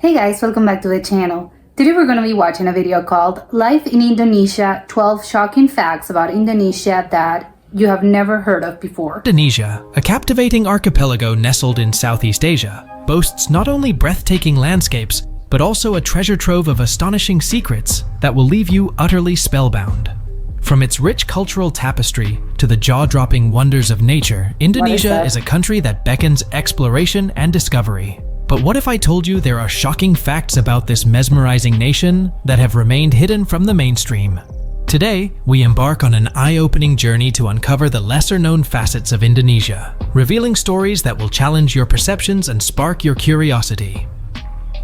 Hey guys, welcome back to the channel. Today we're going to be watching a video called Life in Indonesia, 12 Shocking Facts About Indonesia That You Have Never Heard of Before. Indonesia, a captivating archipelago nestled in Southeast Asia, boasts not only breathtaking landscapes, but also a treasure trove of astonishing secrets that will leave you utterly spellbound. From its rich cultural tapestry to the jaw-dropping wonders of nature, Indonesia is a country that beckons exploration and discovery. But what if I told you there are shocking facts about this mesmerizing nation that have remained hidden from the mainstream? Today, we embark on an eye-opening journey to uncover the lesser-known facets of Indonesia, revealing stories that will challenge your perceptions and spark your curiosity.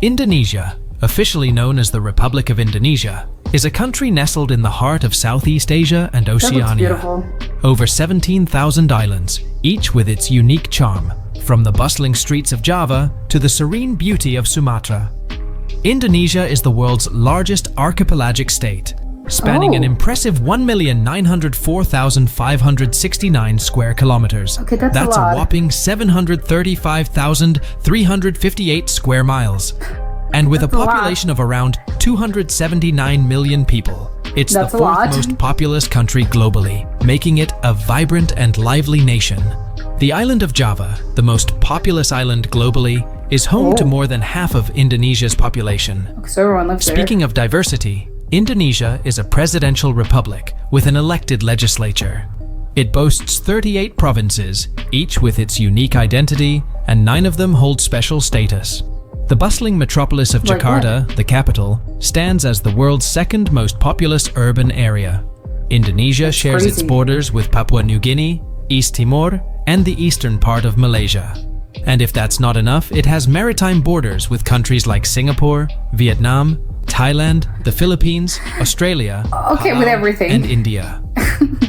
Indonesia, officially known as the Republic of Indonesia, is a country nestled in the heart of Southeast Asia and Oceania. Over 17,000 islands, each with its unique charm, from the bustling streets of Java to the serene beauty of Sumatra. Indonesia is the world's largest archipelagic state, spanning an impressive 1,904,569 square kilometers. That's a whopping 735,358 square miles. And with a population of around 279 million people, it's the fourth most populous country globally, making it a vibrant and lively nation. The island of Java, the most populous island globally, is home to more than half of Indonesia's population. Speaking of diversity, Indonesia is a presidential republic with an elected legislature. It boasts 38 provinces, each with its unique identity, and 9 of them hold special status. The bustling metropolis of Jakarta, the capital, stands as the world's second most populous urban area. Indonesia shares its borders with Papua New Guinea, East Timor, and the eastern part of Malaysia. And if that's not enough, it has maritime borders with countries like Singapore, Vietnam, Thailand, the Philippines, Australia, and India.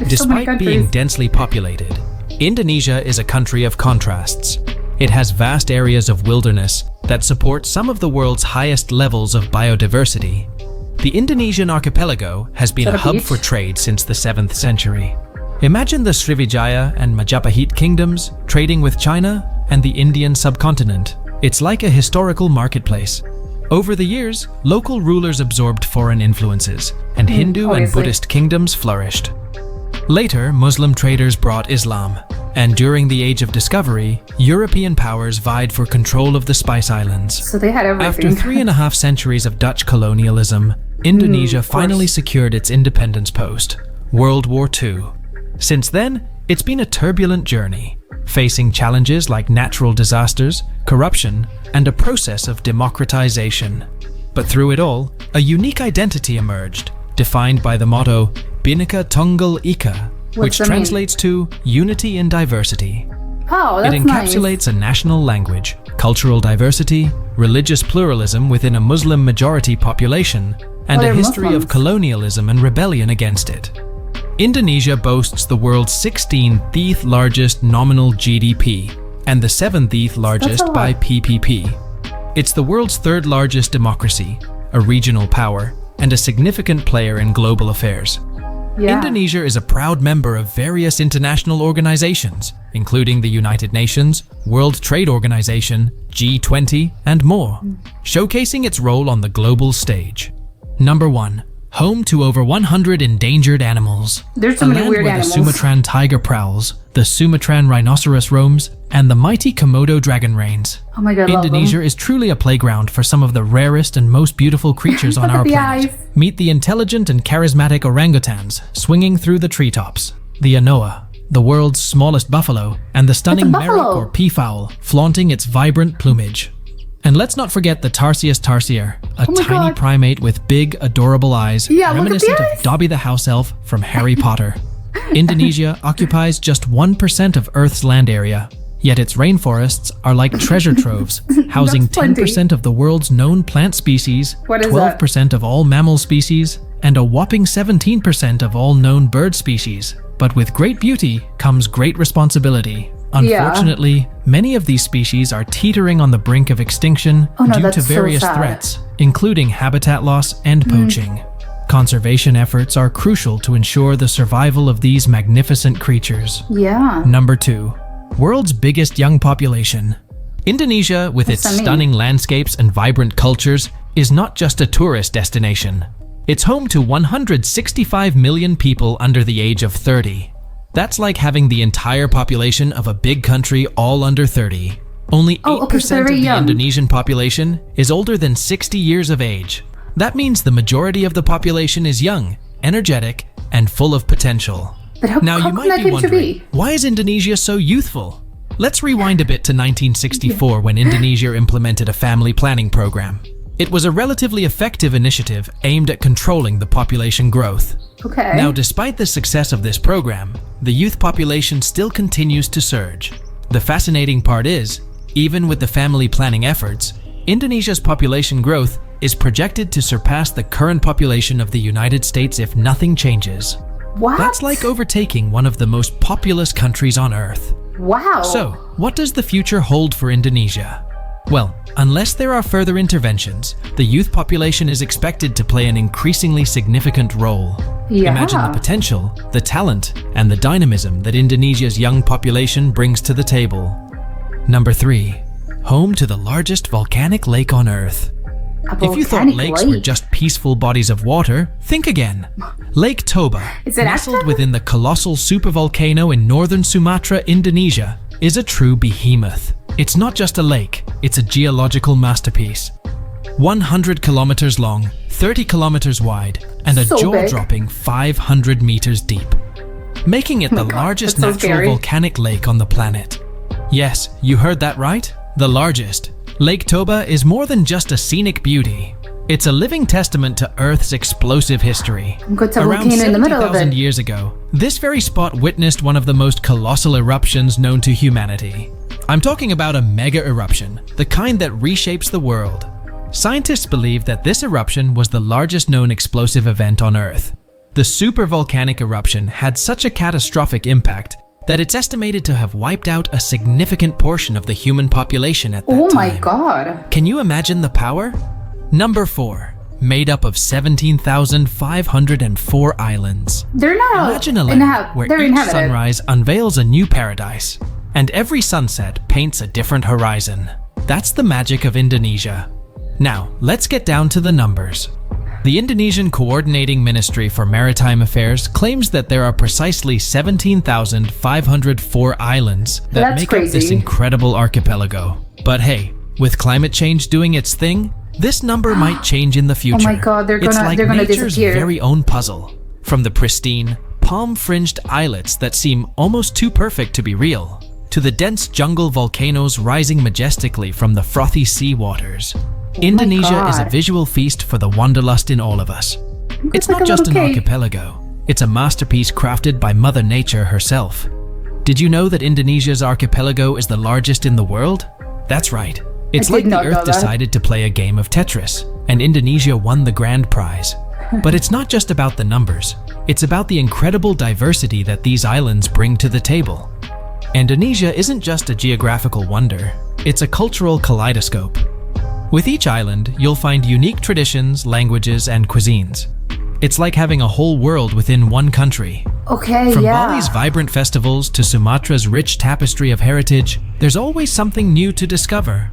Despite being densely populated, Indonesia is a country of contrasts. It has vast areas of wilderness that support some of the world's highest levels of biodiversity. The Indonesian archipelago has been a hub for trade since the 7th century. Imagine the Srivijaya and Majapahit kingdoms trading with China and the Indian subcontinent. It's like a historical marketplace. Over the years, local rulers absorbed foreign influences, and Hindu and Buddhist kingdoms flourished. Later, Muslim traders brought Islam, and during the Age of Discovery, European powers vied for control of the Spice Islands. So they had everything. After 3.5 centuries of Dutch colonialism, Indonesia finally secured its independence post, World War II. Since then, it's been a turbulent journey, facing challenges like natural disasters, corruption, and a process of democratization. But through it all, a unique identity emerged, defined by the motto, Bhinneka Tunggal Ika, which translates to unity in diversity. It encapsulates a national language, cultural diversity, religious pluralism within a Muslim-majority population, and a history of colonialism and rebellion against it. Indonesia boasts the world's 16th largest nominal GDP and the 7th largest by PPP. It's the world's 3rd largest democracy, a regional power, and a significant player in global affairs. Indonesia is a proud member of various international organizations, including the United Nations, World Trade Organization, G20, and more, showcasing its role on the global stage. Number 1. Home to over 100 endangered animals. There's so many weird animals. The Sumatran tiger prowls, the Sumatran rhinoceros roams, and the mighty Komodo dragon reigns. Oh my God, Indonesia is truly a playground for some of the rarest and most beautiful creatures on our planet. Meet the intelligent and charismatic orangutans swinging through the treetops, the Anoa, the world's smallest buffalo, and the stunning merrick or peafowl flaunting its vibrant plumage. And let's not forget the Tarsius tarsier, a tiny primate with big, adorable eyes, reminiscent of Dobby the house elf from Harry Potter. Indonesia occupies just 1% of Earth's land area, yet its rainforests are like treasure troves, housing 10% of the world's known plant species, 12% of all mammal species, and a whopping 17% of all known bird species. But with great beauty comes great responsibility. Unfortunately, many of these species are teetering on the brink of extinction due to various threats, including habitat loss and poaching. Conservation efforts are crucial to ensure the survival of these magnificent creatures. Number 2. World's biggest young population. Indonesia, with its What's that mean? stunning landscapes and vibrant cultures, is not just a tourist destination. It's home to 165 million people under the age of 30. That's like having the entire population of a big country all under 30. Only 8% of the Indonesian population is older than 60 years of age. That means the majority of the population is young, energetic, and full of potential. But how Now you come might that be came to wondering, be? why is Indonesia so youthful? Let's rewind a bit to 1964 when Indonesia implemented a family planning program. It was a relatively effective initiative aimed at controlling the population growth. Okay. Now, despite the success of this program, the youth population still continues to surge. The fascinating part is, even with the family planning efforts, Indonesia's population growth is projected to surpass the current population of the United States if nothing changes. What? That's like overtaking one of the most populous countries on Earth. Wow. So, what does the future hold for Indonesia? Well, unless there are further interventions, the youth population is expected to play an increasingly significant role. Yeah. Imagine the potential, the talent, and the dynamism that Indonesia's young population brings to the table. Number 3. Home to the largest volcanic lake on Earth. If you thought lakes were just peaceful bodies of water, think again. Lake Toba, Is it nestled active? within the colossal supervolcano in northern Sumatra, Indonesia, is a true behemoth. It's not just a lake, it's a geological masterpiece. 100 kilometers long, 30 kilometers wide, and a So jaw-dropping 500 meters deep, making it the God, largest that's so natural scary. volcanic lake on the planet. Yes, you heard that right? The largest. Lake Toba is more than just a scenic beauty. It's a living testament to Earth's explosive history. Got a Around volcano in the middle of 70,000 it. years ago, this very spot witnessed one of the most colossal eruptions known to humanity. I'm talking about a mega eruption, the kind that reshapes the world. Scientists believe that this eruption was the largest known explosive event on Earth. The supervolcanic eruption had such a catastrophic impact that it's estimated to have wiped out a significant portion of the human population at that Oh time. my God. Can you imagine the power? Number 4. Made up of 17,504 islands. They're not Imagine a land where they're each inhabited. sunrise unveils a new paradise, and every sunset paints a different horizon. That's the magic of Indonesia. Now, let's get down to the numbers. The Indonesian Coordinating Ministry for Maritime Affairs claims that there are precisely 17,504 islands that That's make up this crazy. incredible archipelago. But hey, with climate change doing its thing, this number might change in the future. Oh my God, they're It's gonna- like they're gonna nature's disappear. very own puzzle. From the pristine, palm-fringed islets that seem almost too perfect to be real, to the dense jungle volcanoes rising majestically from the frothy sea waters. Indonesia is a God. visual feast for the wanderlust in all of us. It's like not a just an little cake. archipelago, it's a masterpiece crafted by Mother Nature herself. Did you know that Indonesia's archipelago is the largest in the world? That's right. It's I like did the not know Earth that. decided to play a game of Tetris, and Indonesia won the grand prize. But it's not just about the numbers. It's about the incredible diversity that these islands bring to the table. Indonesia isn't just a geographical wonder, it's a cultural kaleidoscope. With each island, you'll find unique traditions, languages, and cuisines. It's like having a whole world within one country. Okay, From yeah. Bali's vibrant festivals to Sumatra's rich tapestry of heritage, there's always something new to discover.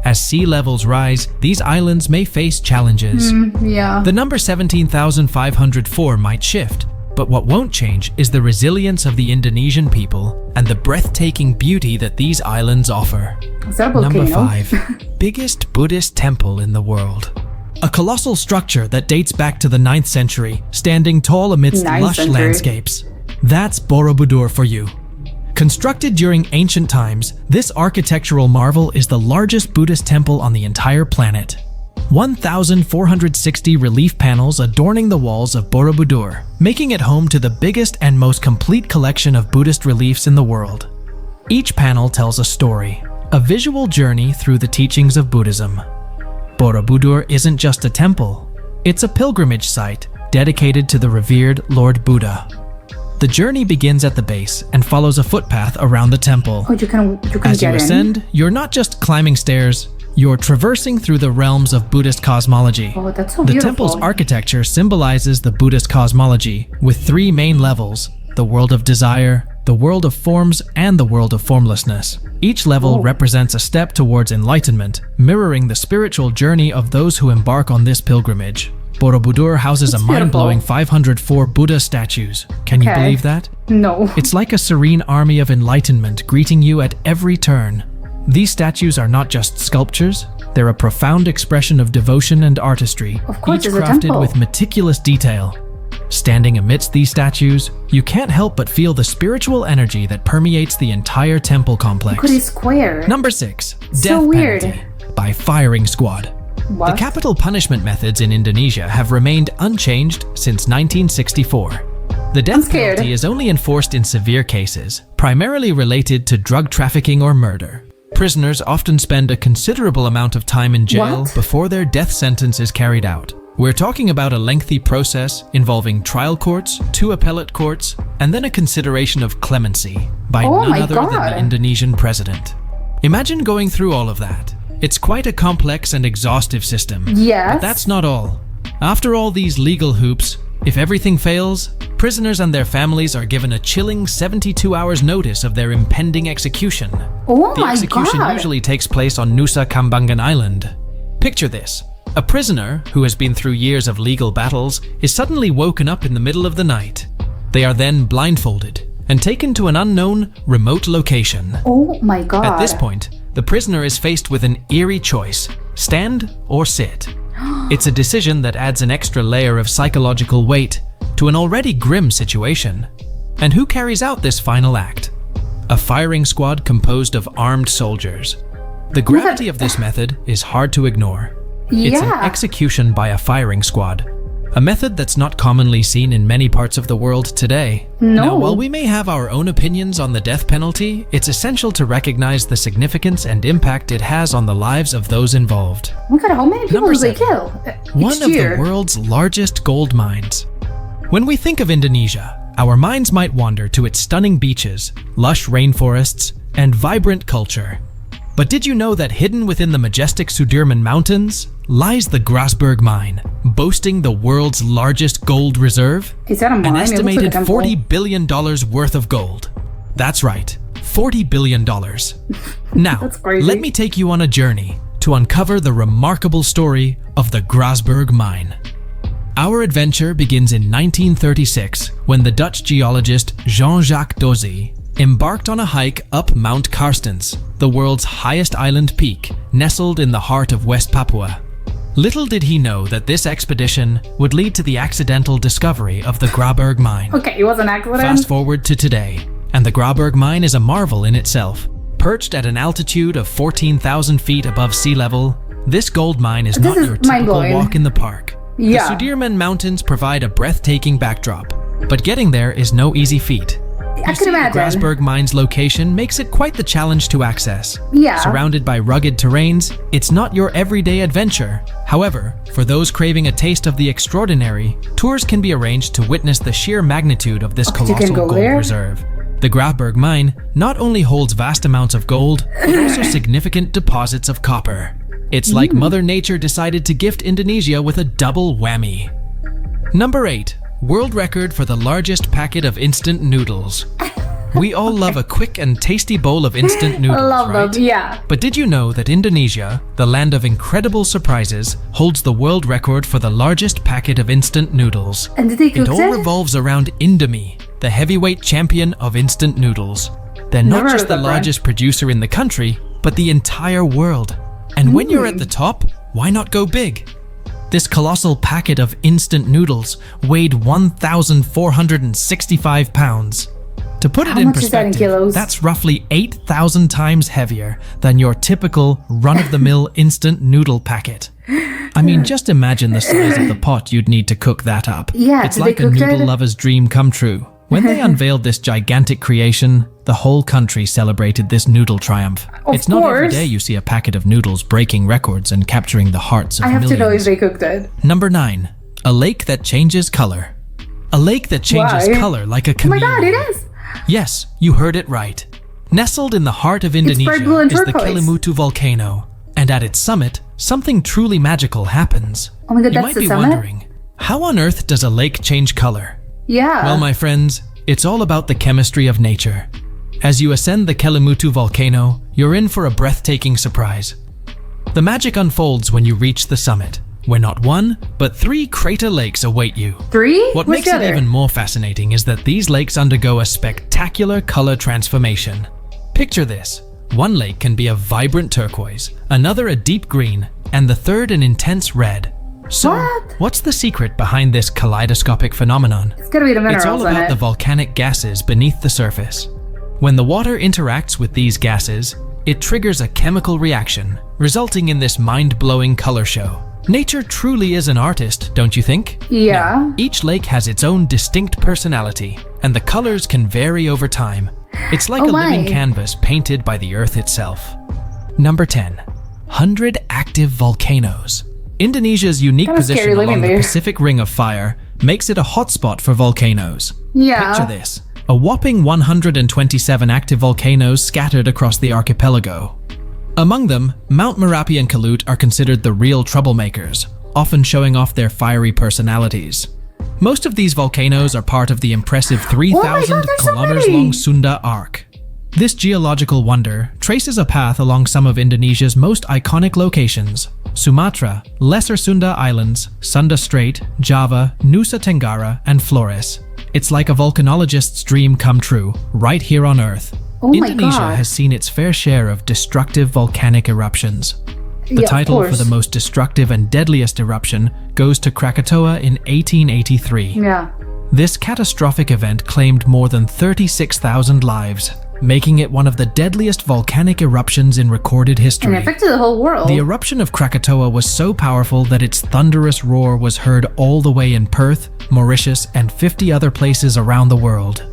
As sea levels rise, these islands may face challenges. Yeah. The number 17,504 might shift, but what won't change is the resilience of the Indonesian people and the breathtaking beauty that these islands offer. Is that a volcano? Number 5. Biggest Buddhist temple in the world. A colossal structure that dates back to the 9th century, standing tall amidst 9th lush century. landscapes. That's Borobudur for you. Constructed during ancient times, this architectural marvel is the largest Buddhist temple on the entire planet. 1,460 relief panels adorning the walls of Borobudur, making it home to the biggest and most complete collection of Buddhist reliefs in the world. Each panel tells a story, a visual journey through the teachings of Buddhism. Borobudur isn't just a temple, it's a pilgrimage site dedicated to the revered Lord Buddha. The journey begins at the base and follows a footpath around the temple. Oh, you can As you get in. ascend, you're not just climbing stairs, you're traversing through the realms of Buddhist cosmology. Oh, that's so The beautiful. temple's architecture symbolizes the Buddhist cosmology with 3 main levels: the world of desire, the world of forms, and the world of formlessness. Each level represents a step towards enlightenment, mirroring the spiritual journey of those who embark on this pilgrimage. Borobudur houses a mind-blowing 504 Buddha statues. Can you believe that? No. It's like a serene army of enlightenment greeting you at every turn. These statues are not just sculptures, they're a profound expression of devotion and artistry, each crafted with meticulous detail. Standing amidst these statues, you can't help but feel the spiritual energy that permeates the entire temple complex. Look at it square. Number 6. Death Penalty by Firing Squad. What? The capital punishment methods in Indonesia have remained unchanged since 1964. The death penalty is only enforced in severe cases, primarily related to drug trafficking or murder. Prisoners often spend a considerable amount of time in jail before their death sentence is carried out. We're talking about a lengthy process involving trial courts, 2 appellate courts, and then a consideration of clemency by none other than the Indonesian president. Imagine going through all of that. It's quite a complex and exhaustive system. Yes. But that's not all. After all these legal hoops, if everything fails, prisoners and their families are given a chilling 72 hours notice of their impending execution. The execution usually takes place on Nusa Kambangan Island. Picture this. A prisoner who has been through years of legal battles is suddenly woken up in the middle of the night. They are then blindfolded and taken to an unknown, remote location. Oh my God. At this point, the prisoner is faced with an eerie choice: stand or sit. It's a decision that adds an extra layer of psychological weight to an already grim situation. And who carries out this final act? A firing squad composed of armed soldiers. The gravity of this method is hard to ignore. It's an execution by a firing squad, a method that's not commonly seen in many parts of the world today. Now, while we may have our own opinions on the death penalty, it's essential to recognize the significance and impact it has on the lives of those involved. Oh my God, how many people do they kill? One of the world's largest gold mines. When we think of Indonesia, our minds might wander to its stunning beaches, lush rainforests, and vibrant culture. But did you know that hidden within the majestic Sudirman Mountains lies the Grasberg Mine, boasting the world's largest gold reserve? Is that a mine? An estimated $40 billion worth of gold. That's right, $40 billion. Now, let me take you on a journey to uncover the remarkable story of the Grasberg Mine. Our adventure begins in 1936 when the Dutch geologist Jean-Jacques Dozy embarked on a hike up Mount Carstens, the world's highest island peak, nestled in the heart of West Papua. Little did he know that this expedition would lead to the accidental discovery of the Grasberg Mine. Okay, it was an accident. Fast forward to today, and the Grasberg Mine is a marvel in itself. Perched at an altitude of 14,000 feet above sea level, this gold mine is not your typical walk in the park. The Sudirman Mountains provide a breathtaking backdrop, but getting there is no easy feat. I can imagine. The Grasberg Mine's location makes it quite the challenge to access. Yeah. Surrounded by rugged terrains, it's not your everyday adventure. However, for those craving a taste of the extraordinary, tours can be arranged to witness the sheer magnitude of this colossal gold reserve. The Grasberg Mine not only holds vast amounts of gold, but also significant deposits of copper. It's like Mother Nature decided to gift Indonesia with a double whammy. Number 8. World record for the largest packet of instant noodles. We all love a quick and tasty bowl of instant noodles, right? Them, yeah. But did you know that Indonesia, the land of incredible surprises, holds the world record for the largest packet of instant noodles? And did they cook it all revolves around Indomie, the heavyweight champion of instant noodles. They're not just the largest producer in the country, but the entire world. And when you're at the top, why not go big? This colossal packet of instant noodles weighed 1,465 pounds. To put it in perspective, that's roughly 8,000 times heavier than your typical run-of-the-mill instant noodle packet. I mean, just imagine the size of the pot you'd need to cook that up. Yeah, it's like a noodle lover's dream come true. When they unveiled this gigantic creation, the whole country celebrated this noodle triumph. It's not every day you see a packet of noodles breaking records and capturing the hearts of millions. I have to know if they cooked it. Number 9. A lake that changes color. A lake that changes color like a chameleon. Oh my God, it is! Yes, you heard it right. Nestled in the heart of Indonesia is the Kelimutu volcano. And at its summit, something truly magical happens. Oh my God, you might be wondering, how on earth does a lake change color? Yeah. Well, my friends, It's all about the chemistry of nature. As you ascend the Kelimutu volcano, you're in for a breathtaking surprise. The magic unfolds when you reach the summit, where not one, but 3 crater lakes await you. 3? What makes it even more fascinating is that these lakes undergo a spectacular color transformation. Picture this. One lake can be a vibrant turquoise, another a deep green, and the third an intense red. So, what's the secret behind this kaleidoscopic phenomenon? It's gotta be the minerals. It's all about the volcanic gases beneath the surface. When the water interacts with these gases, it triggers a chemical reaction, resulting in this mind-blowing color show. Nature truly is an artist, don't you think? Yeah. Now, each lake has its own distinct personality, and the colors can vary over time. It's like a living canvas painted by the earth itself. Number 10. 100 active volcanoes. Indonesia's unique position along the Pacific Ring of Fire makes it a hotspot for volcanoes. Yeah. Picture this. A whopping 127 active volcanoes scattered across the archipelago. Among them, Mount Merapi and Kelut are considered the real troublemakers, often showing off their fiery personalities. Most of these volcanoes are part of the impressive 3,000 kilometers long Sunda Arc. This geological wonder traces a path along some of Indonesia's most iconic locations: Sumatra, Lesser Sunda Islands, Sunda Strait, Java, Nusa Tenggara, and Flores. It's like a volcanologist's dream come true, right here on Earth. Indonesia has seen its fair share of destructive volcanic eruptions. The title for the most destructive and deadliest eruption goes to Krakatoa in 1883. Yeah. This catastrophic event claimed more than 36,000 lives, making it one of the deadliest volcanic eruptions in recorded history. And it affected the whole world. The eruption of Krakatoa was so powerful that its thunderous roar was heard all the way in Perth, Mauritius, and 50 other places around the world.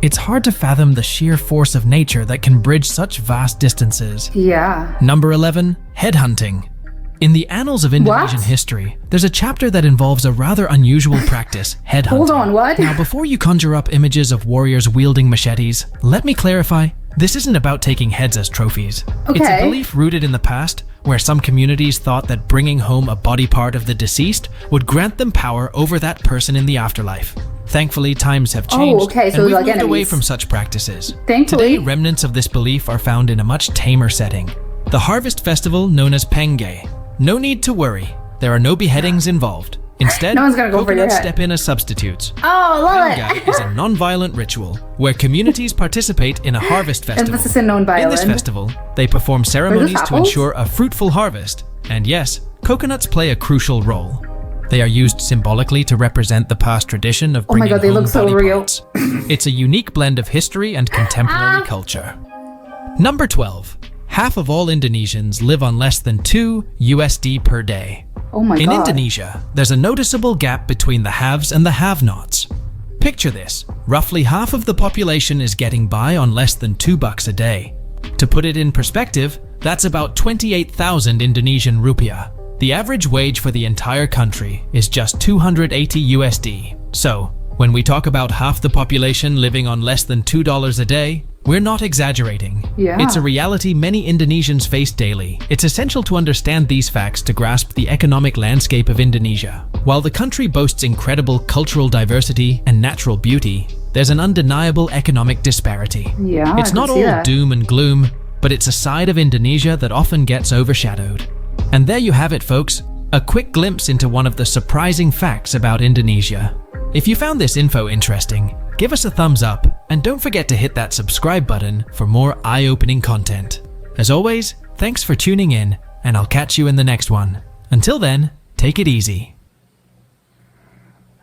It's hard to fathom the sheer force of nature that can bridge such vast distances. Yeah. Number 11. Headhunting. In the annals of Indonesian history, there's a chapter that involves a rather unusual practice, headhunting. Hold on, what? Now, before you conjure up images of warriors wielding machetes, let me clarify, this isn't about taking heads as trophies. Okay. It's a belief rooted in the past, where some communities thought that bringing home a body part of the deceased would grant them power over that person in the afterlife. Thankfully, times have changed, so and we've like moved enemies. away from such practices. Thankfully. Today, remnants of this belief are found in a much tamer setting. The harvest festival known as Pengge. No need to worry, there are no beheadings involved. Instead, No one's gonna go for your coconuts head. step in as substitutes. Oh, love Pengge it. is a non-violent ritual where communities participate in a harvest festival. Emphasis in non-violent. In this festival, they perform ceremonies to apples? ensure a fruitful harvest. And yes, coconuts play a crucial role. They are used symbolically to represent the past tradition of bringing they home look so body real. parts. It's a unique blend of history and contemporary culture. Number 12. Half of all Indonesians live on less than $2 per day. Oh my In god. Indonesia, there's a noticeable gap between the haves and the have-nots. Picture this, roughly half of the population is getting by on less than $2 a day. To put it in perspective, that's about 28,000 Indonesian rupiah. The average wage for the entire country is just $280. So, when we talk about half the population living on less than $2 a day, we're not exaggerating. Yeah. It's a reality many Indonesians face daily. It's essential to understand these facts to grasp the economic landscape of Indonesia. While the country boasts incredible cultural diversity and natural beauty, there's an undeniable economic disparity. Yeah, It's I not can see all that. doom and gloom, but it's a side of Indonesia that often gets overshadowed. And there you have it, folks. A quick glimpse into one of the surprising facts about Indonesia. If you found this info interesting, give us a thumbs up and don't forget to hit that subscribe button for more eye-opening content. As always, thanks for tuning in, and I'll catch you in the next one. Until then, take it easy.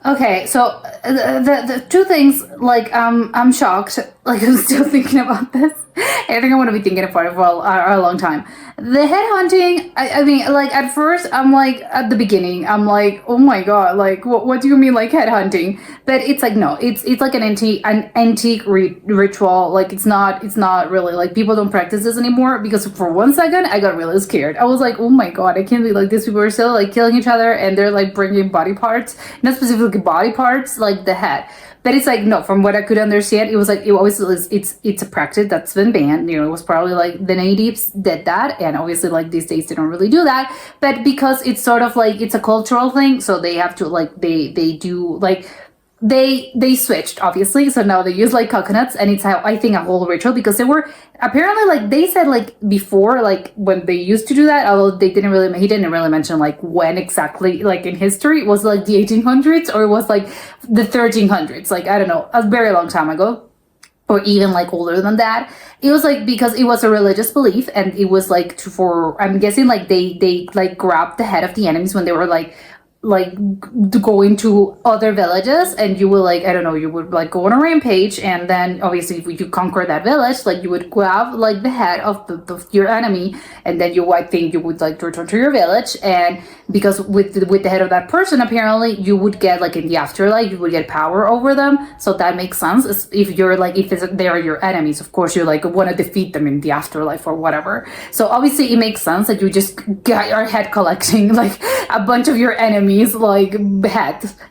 Okay, so the two things, like, I'm shocked. Like, I'm still thinking about this. I think I'm gonna be thinking about it for a long time. The headhunting, I mean, like, at first, I'm like, at the beginning, I'm like, oh my god, like, what do you mean, like, headhunting? But it's like, no, it's like an antique ritual. Like, it's not really, like, people don't practice this anymore, because for one second, I got really scared. I was like, oh my god, I can't believe, like, these people are still, like, killing each other, and they're, like, bringing body parts, not specifically body parts, like the head. But it's like, no, from what I could understand, it was like, it's a practice that's been banned. You know, it was probably like the natives did that. And obviously, like, these days they don't really do that. But because it's sort of like, it's a cultural thing. So they have to, like, they do, like they switched, obviously, so now they use like coconuts, and it's how I think a whole ritual, because they were apparently, like they said, like before, like when they used to do that, although he didn't really mention like when exactly, like in history, it was like the 1800s or it was like the 1300s, like I don't know, a very long time ago, or even like older than that. It was like because it was a religious belief, and it was like for, I'm guessing, like they like grabbed the head of the enemies when they were like go into other villages, and you will, like I don't know, you would like go on a rampage, and then obviously if you conquer that village, like you would grab like the head of your enemy, and then I think you would like return to your village, and because with the head of that person, apparently you would get like in the afterlife, you would get power over them. So that makes sense. If you're like, if they are your enemies, of course you like want to defeat them in the afterlife or whatever. So obviously it makes sense that you just get your head collecting like a bunch of your enemies like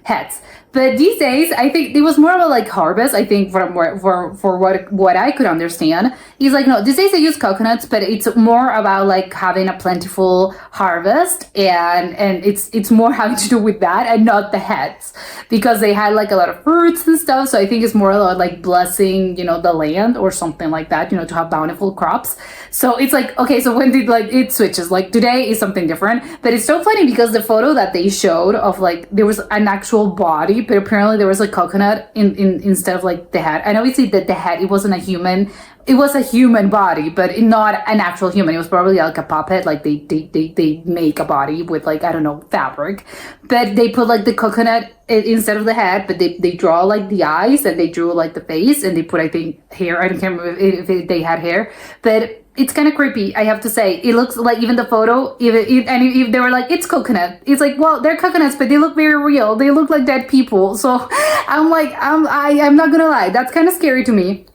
heads. But these days, I think it was more of a like harvest. I think from for what I could understand, he's like, no, these days they use coconuts, but it's more about like having a plentiful harvest, and it's more having to do with that and not the heads, because they had like a lot of fruits and stuff. So I think it's more about like blessing, the land or something like that, to have bountiful crops. So it's like, okay, so when did like it switches? Like today is something different, but it's so funny because the photo that they showed of like there was an actual body, but apparently there was a coconut in instead of like the head. And obviously that the head, it wasn't a human. It was a human body, but not an actual human. It was probably like a puppet. Like they make a body with like, I don't know, fabric, but they put like the coconut instead of the head, but they draw like the eyes, and they drew like the face, and they put, I think, hair. I can't remember if they had hair, but it's kind of creepy, I have to say. It looks like, even the photo, and if they were like, it's coconut, it's like, well, they're coconuts, but they look very real. They look like dead people. So I'm like, I'm not gonna lie, that's kind of scary to me.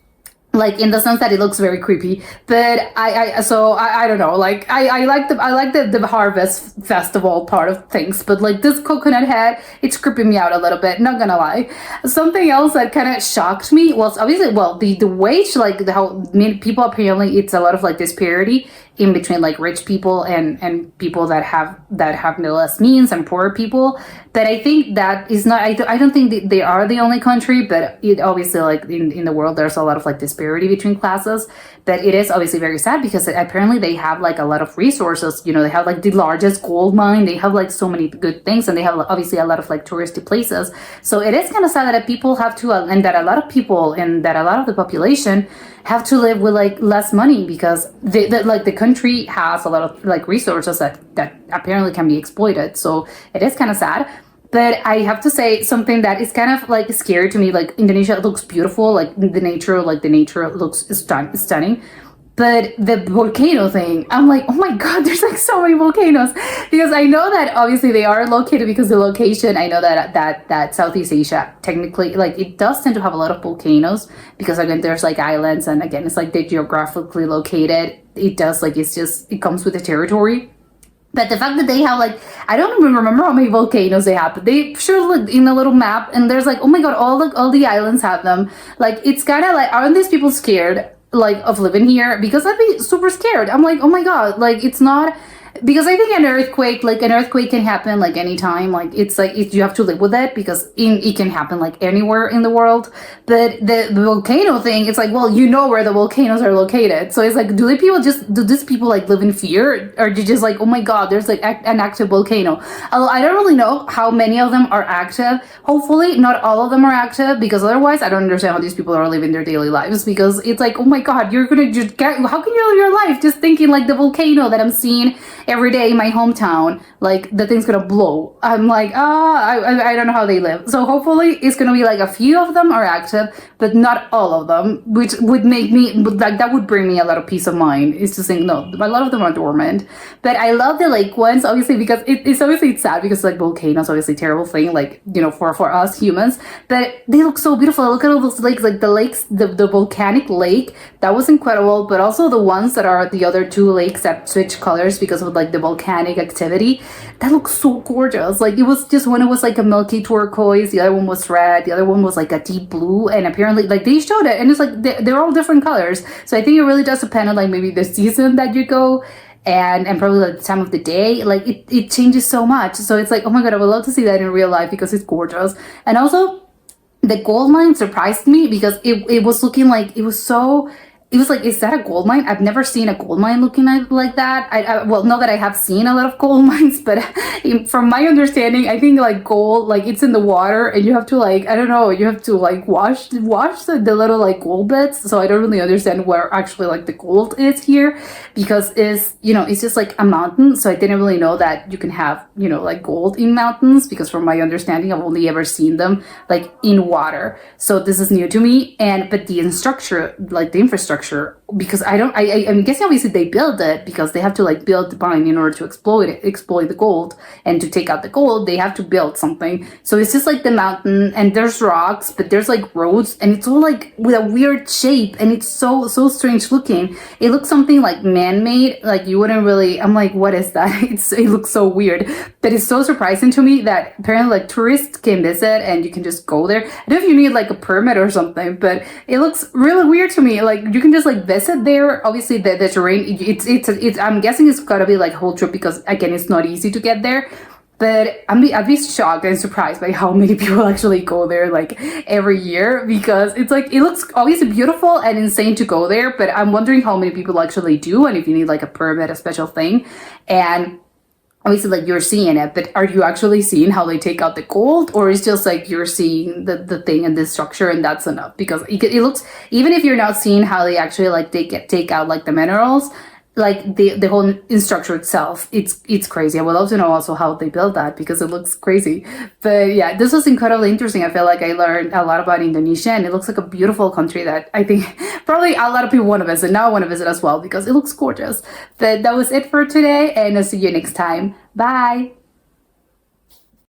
Like in the sense that it looks very creepy, but I don't know. Like I like the harvest festival part of things, but like this coconut head, it's creeping me out a little bit. Not gonna lie. Something else that kind of shocked me was obviously, well, the wage, like how many people, apparently it's a lot of like disparity in between like rich people and people that have less means, and poorer people. But I think that is not, I don't think they are the only country, but it obviously, like in the world, there's a lot of like disparity between classes. But it is obviously very sad, because apparently they have like a lot of resources. They have like the largest gold mine, they have like so many good things, and they have obviously a lot of like touristy places. So it is kind of sad that people have to, and that a lot of people, and that a lot of the population have to live with like less money, because the country has a lot of like resources that apparently can be exploited. So it is kind of sad. But I have to say something that is kind of like scary to me. Like Indonesia looks beautiful, like the nature looks stunning. But the volcano thing, I'm like, oh my God, there's like so many volcanoes. Because I know that obviously they are located, because the location, I know that Southeast Asia, technically, like it does tend to have a lot of volcanoes, because again, there's like islands, and again, it's like they're geographically located. It does, like, it comes with the territory. But the fact that they have like, I don't even remember how many volcanoes they have, but they sure look in a little map, and there's like, oh my God, all the islands have them. Like, it's kind of like, aren't these people scared like of living here? Because I'd be super scared. I'm like, oh my God, like it's not, because I think an earthquake can happen like anytime. Like it's like you have to live with it, because it can happen like anywhere in the world. But the volcano thing, it's like, well, where the volcanoes are located. So it's like, do these people like live in fear, or do just like, oh my God, there's like an active volcano? Although I don't really know how many of them are active. Hopefully not all of them are active, because otherwise I don't understand how these people are living their daily lives. Because it's like, oh my God, you're gonna just how can you live your life just thinking like the volcano that I'm seeing every day in my hometown, like the thing's gonna blow? I'm like, I don't know how they live. So hopefully it's gonna be like a few of them are active, but not all of them, which would make me like, that would bring me a lot of peace of mind. It's just saying, no, a lot of them are dormant. But I love the lake ones, obviously, because it's sad, because like volcanoes, obviously a terrible thing, like for us humans, but they look so beautiful. Look at all those lakes, like the volcanic lake, that was incredible. But also the ones that are the other two lakes that switch colors because of like the volcanic activity, that looks so gorgeous. Like it was just, one, it was like a milky turquoise, the other one was red, the other one was like a deep blue, and apparently like they showed it, and it's like they're all different colors. So I think it really does depend on like maybe the season that you go, and probably like the time of the day. Like it changes so much. So it's like, oh my God, I would love to see that in real life, because it's gorgeous. And also the gold mine surprised me because it was looking like it was like, is that a gold mine? I've never seen a gold mine looking like that. Well, not that I have seen a lot of gold mines, but from my understanding, I think like gold, like it's in the water and you have to like, I don't know, you have to like wash the little like gold bits. So I don't really understand where actually like the gold is here, because it's just like a mountain. So I didn't really know that you can have, like gold in mountains, because from my understanding, I've only ever seen them like in water. So this is new to me. But the infrastructure, because I'm guessing obviously they build it because they have to like build the mine in order to exploit the gold, and to take out the gold they have to build something. So it's just like the mountain, and there's rocks, but there's like roads, and it's all like with a weird shape, and it's so strange looking. It looks something like man-made, like you wouldn't really, I'm like, what is that? It looks so weird, but it's so surprising to me that apparently like tourists can visit and you can just go there. I don't know if you need like a permit or something, but it looks really weird to me. Like you can just like visit there. Obviously the terrain, it's I'm guessing it's gotta be like a whole trip, because again it's not easy to get there. But I'd be shocked and surprised by how many people actually go there like every year, because it's like, it looks obviously beautiful and insane to go there, but I'm wondering how many people actually do, and if you need like a permit, a special thing. And obviously like you're seeing it, but are you actually seeing how they take out the gold, or is just like you're seeing the thing and the structure and that's enough? Because it looks, even if you're not seeing how they actually like take out like the minerals, like the whole structure itself, it's crazy. I would love to know also how they build that, because it looks crazy. But yeah, this was incredibly interesting. I feel like I learned a lot about Indonesia, and it looks like a beautiful country that I think probably a lot of people want to visit. Now I want to visit as well because it looks gorgeous. But that was it for today, and I'll see you next time. Bye.